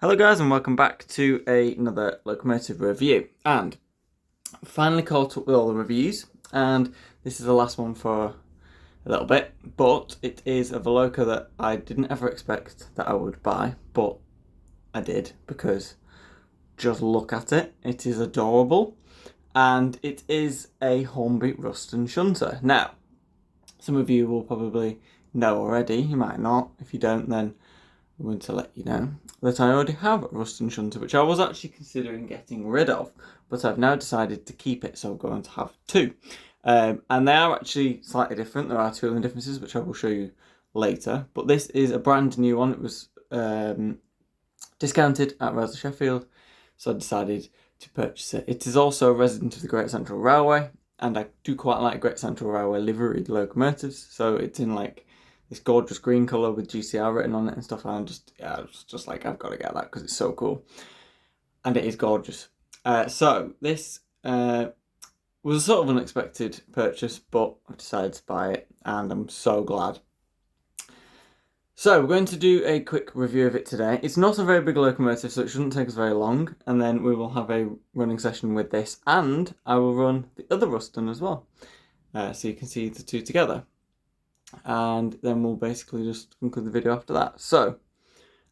Hello guys and welcome back to another locomotive review, and finally caught up with all the reviews, and this is the last one for a little bit, but it is of a loco that I didn't ever expect that I would buy, but I did because just look at it, it is adorable, and it is a Hornby Ruston-Shunter. Now, some of you will probably know already, you might not. If you don't, then I'm going to let you know that I already have a Ruston-Shunter, which I was actually considering getting rid of, but I've now decided to keep it, so I'm going to have two. And they are actually slightly different. There are tooling differences, which I will show you later. But this is a brand new one. It was discounted at Rosa Sheffield, so I decided to purchase it. It is also a resident of the Great Central Railway, and I do quite like Great Central Railway liveried locomotives, so it's in like this gorgeous green colour with GCR written on it and stuff, and I'm just like, I've got to get that because it's so cool. And it is gorgeous. So this was a sort of unexpected purchase, but I've decided to buy it, and I'm so glad. So we're going to do a quick review of it today. It's not a very big locomotive, so it shouldn't take us very long, and then we will have a running session with this, and I will run the other Ruston as well, so you can see the two together. And then we'll basically just conclude the video after that. So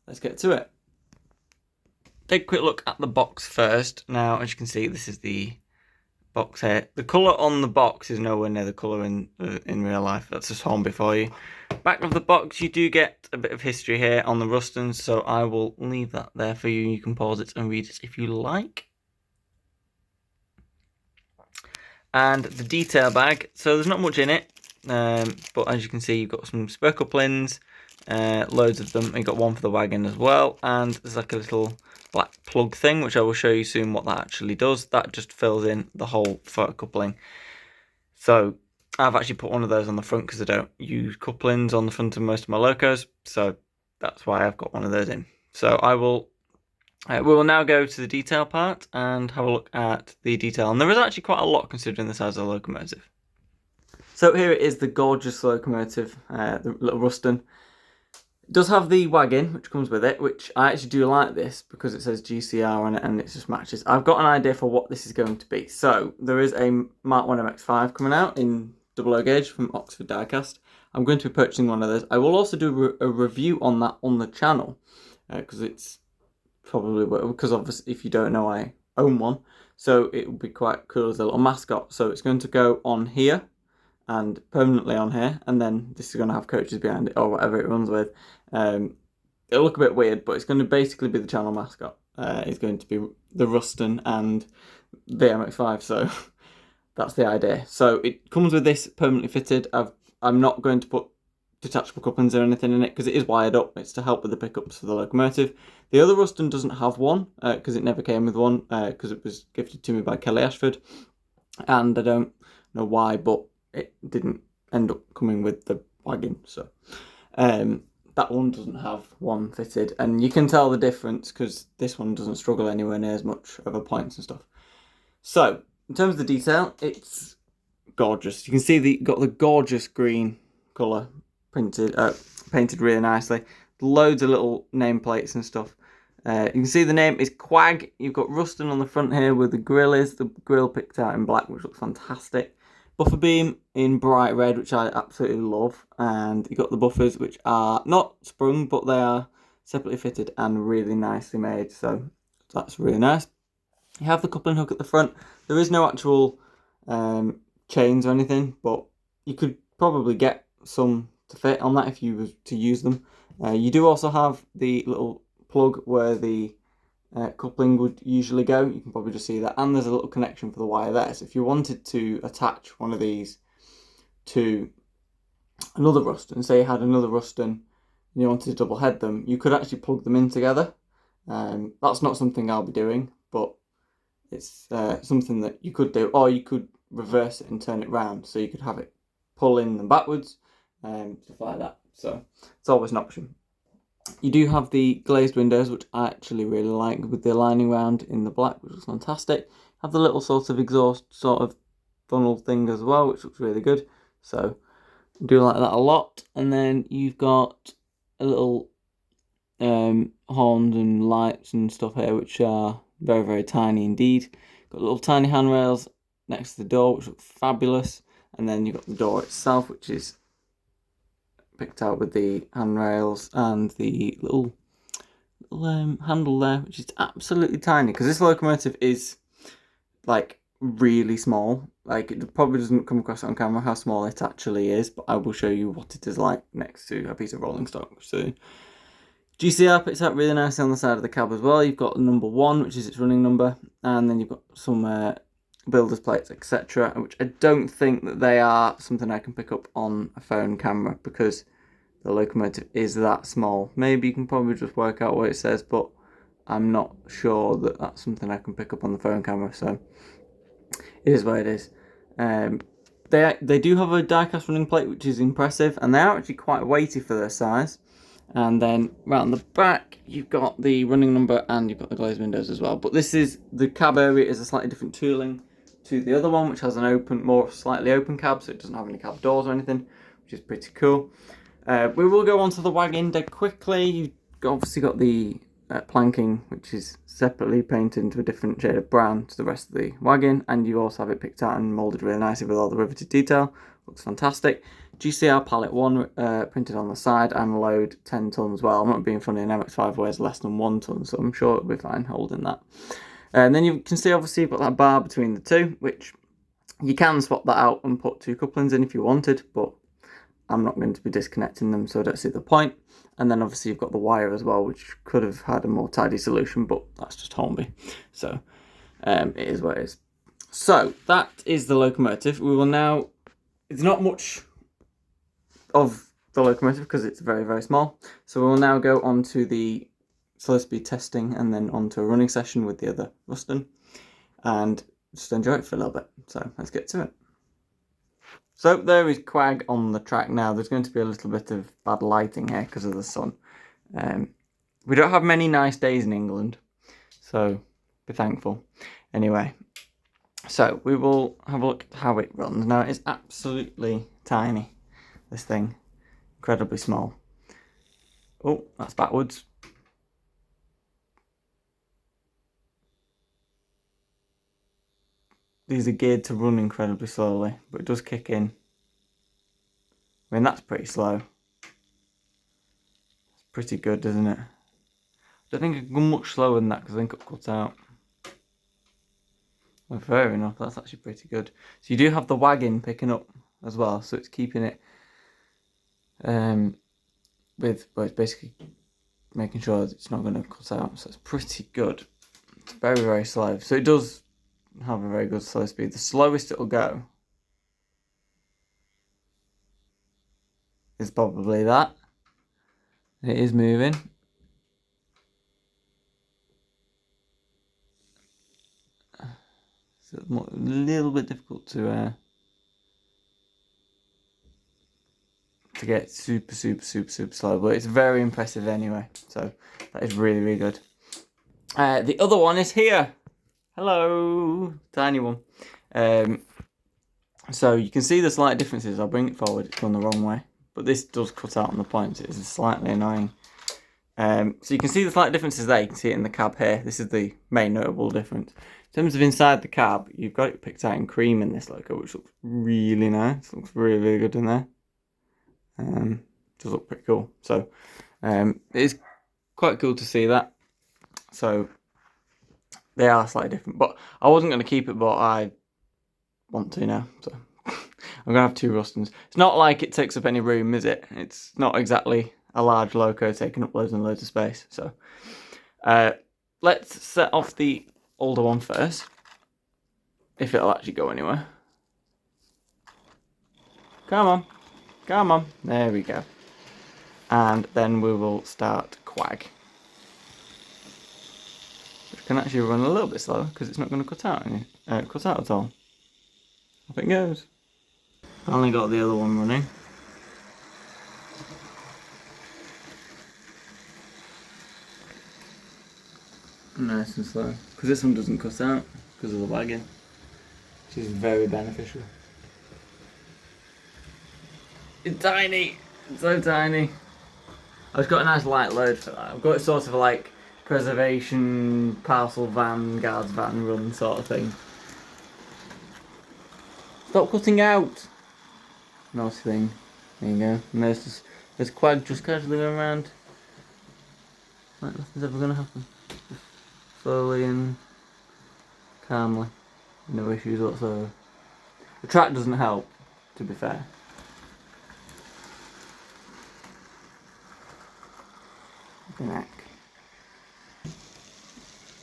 let's get to it. Take a quick look at the box first. Now, as you can see, this is the box here. The colour on the box is nowhere near the colour in real life. That's just Hornby for you. Back of the box, you do get a bit of history here on the Rustons, so I will leave that there for you. You can pause it and read it if you like. And the detail bag. So there's not much in it. But as you can see, you've got some spare couplings, loads of them. You've got one for the wagon as well, and there's like a little black plug thing, which I will show you soon what that actually does. That just fills in the whole for coupling. So I've actually put one of those on the front because I don't use couplings on the front of most of my locos, so that's why I've got one of those in. So we will now go to the detail part and have a look at the detail, and there is actually quite a lot considering the size of the locomotive. So here it is, the gorgeous locomotive, the little Ruston. It does have the wagon, which comes with it, which I actually do like this because it says GCR on it and it just matches. I've got an idea for what this is going to be. So there is a Mark 1 MX5 coming out in 00 gauge from Oxford Diecast. I'm going to be purchasing one of those. I will also do a review on that on the channel because it's probably, because obviously if you don't know, I own one. So it will be quite cool as a little mascot. So it's going to go on here and permanently on here, and then this is going to have coaches behind it or whatever it runs with. It'll look a bit weird, but it's going to basically be the channel mascot. It's going to be the Ruston and the MX5, so that's the idea. So it comes with this permanently fitted. I'm not going to put detachable couplings or anything in it because it is wired up. It's to help with the pickups for the locomotive. The other Ruston doesn't have one because it never came with one because it was gifted to me by Kelly Ashford, and I don't know why, but it didn't end up coming with the wagon, so that one doesn't have one fitted, and you can tell the difference because this one doesn't struggle anywhere near as much over points and stuff. So in terms of the detail, it's gorgeous. You can see got the gorgeous green colour painted really nicely. Loads of little nameplates and stuff. You can see the name is Qwag. You've got Ruston on the front here where the grill is. The grill picked out in black, which looks fantastic. Buffer beam in bright red, which I absolutely love, and you got the buffers, which are not sprung, but they are separately fitted and really nicely made, so that's really nice. You have the coupling hook at the front. There is no actual chains or anything, but you could probably get some to fit on that if you were to use them. You do also have the little plug where the coupling would usually go. You can probably just see that, and there's a little connection for the wire there, so if you wanted to attach one of these to another Ruston, say you had another Ruston and you wanted to double head them, you could actually plug them in together. That's not something I'll be doing, but it's something that you could do, or you could reverse it and turn it round, so you could have it pull in them backwards, stuff like that, so it's always an option. You do have the glazed windows, which I actually really like, with the lining round in the black, which looks fantastic. Have the little sort of exhaust sort of funnel thing as well, which looks really good. So I do like that a lot. And then you've got a little horns and lights and stuff here, which are very, very tiny indeed. Got little tiny handrails next to the door, which look fabulous. And then you've got the door itself, which is picked out with the handrails and the little handle there, which is absolutely tiny. Because this locomotive is like really small. Like, it probably doesn't come across on camera how small it actually is, but I will show you what it is like next to a piece of rolling stock. So GCR picks out really nicely on the side of the cab as well. You've got number 1, which is its running number, and then you've got some builder's plates, etc., which I don't think that they are something I can pick up on a phone camera because the locomotive is that small. Maybe you can probably just work out what it says, but I'm not sure that that's something I can pick up on the phone camera, so it is what it is. They do have a die-cast running plate, which is impressive, and they are actually quite weighty for their size. And then round the back, you've got the running number and you've got the glazed windows as well. But the cab area is a slightly different tooling to the other one, which has an slightly open cab, so it doesn't have any cab doors or anything, which is pretty cool. We will go on to the wagon dead quickly. You've obviously got the planking, which is separately painted into a different shade of brown to the rest of the wagon, and you also have it picked out and moulded really nicely with all the riveted detail. Looks fantastic. GCR pallet 1 printed on the side and load 10 tonnes. Well, I'm not being funny, an MX5 weighs less than 1 tonne, so I'm sure it'll be fine holding that. And then you can see obviously you've got that bar between the two, which you can swap that out and put 2 couplings in if you wanted, but I'm not going to be disconnecting them, so I don't see the point. And then obviously you've got the wire as well, which could have had a more tidy solution, but that's just Hornby. So it is what it is. So that is the locomotive. We will now, it's not much of the locomotive because it's very, very small. So we will now go on to the slow speed testing and then on to a running session with the other Ruston and just enjoy it for a little bit. So let's get to it. So there is Qwag on the track now. There's going to be a little bit of bad lighting here because of the sun. We don't have many nice days in England, so be thankful. Anyway, so we will have a look at how it runs. Now it is absolutely tiny, this thing, incredibly small. Oh, that's backwards. These are geared to run incredibly slowly, but it does kick in. I mean, that's pretty slow. It's pretty good, isn't it? I don't think I can go much slower than that because I think it'll cut out. Well, fair enough, that's actually pretty good. So you do have the wagon picking up as well, so it's keeping it well, it's basically making sure that it's not going to cut out. So it's pretty good. It's very, very slow. So it does have a very good slow speed. The slowest it'll go is probably that. It is moving. So it's a little bit difficult to get super slow, but it's very impressive anyway. So that is really, really good. The other one is here. Hello, tiny one. So you can see the slight differences. I'll bring it forward. It's gone the wrong way, but this does cut out on the points. It is slightly annoying. So you can see the slight differences there. You can see it in the cab here. This is the main notable difference. In terms of inside the cab, you've got it picked out in cream in this logo, which looks really nice. Looks really, really good in there. Does look pretty cool. So it is quite cool to see that. So they are slightly different, but I wasn't going to keep it, but I want to now. So I'm going to have 2 Rustons. It's not like it takes up any room, is it? It's not exactly a large loco taking up loads and loads of space. So let's set off the older one first, if it'll actually go anywhere. Come on, come on, there we go. And then we will start Qwag, which can actually run a little bit slower because it's not going to cut out at all. Off it goes. Finally got the other one running. Nice and slow, because this one doesn't cut out because of the wagon, which is very beneficial. It's tiny, it's so tiny. I've got a nice light load for that. I've got it sort of like preservation, parcel van, guards van run sort of thing. Stop cutting out! Nice thing. There you go. And there's Qwag just casually going around. Like nothing's ever going to happen. Just slowly and calmly. No issues whatsoever. The track doesn't help, to be fair. The neck.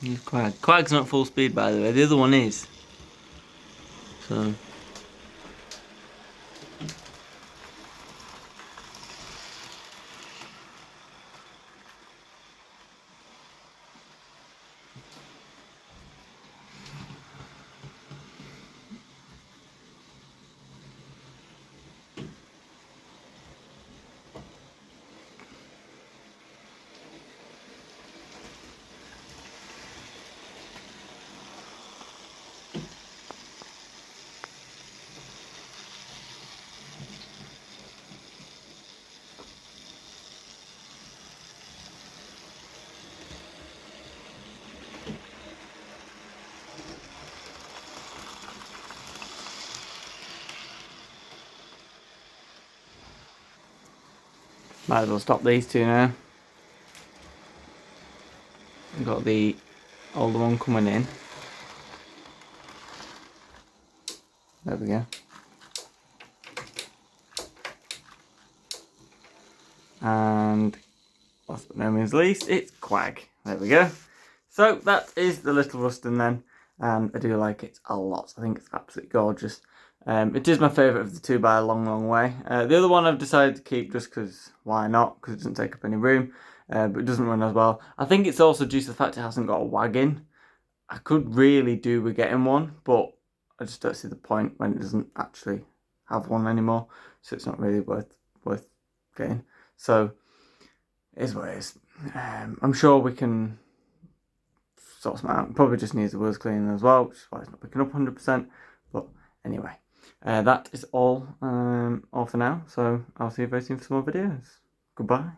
Here's Qwag. Qwag's not full speed, by the way. The other one is. So. Might as well stop these two now. We've got the older one coming in. There we go. And last but no means least, it's Qwag. There we go. So that is the little Ruston then, and I do like it a lot. I think it's absolutely gorgeous. It is my favourite of the two by a long, long way. The other one I've decided to keep just because why not? Because it doesn't take up any room, but it doesn't run as well. I think it's also due to the fact it hasn't got a wagon. I could really do with getting one, but I just don't see the point when it doesn't actually have one anymore. So it's not really worth getting. So it is what it is. I'm sure we can sort some out. Probably just needs the wheels cleaning as well, which is why it's not picking up 100%. But anyway, that is all for now. So I'll see you very soon for some more videos. Goodbye.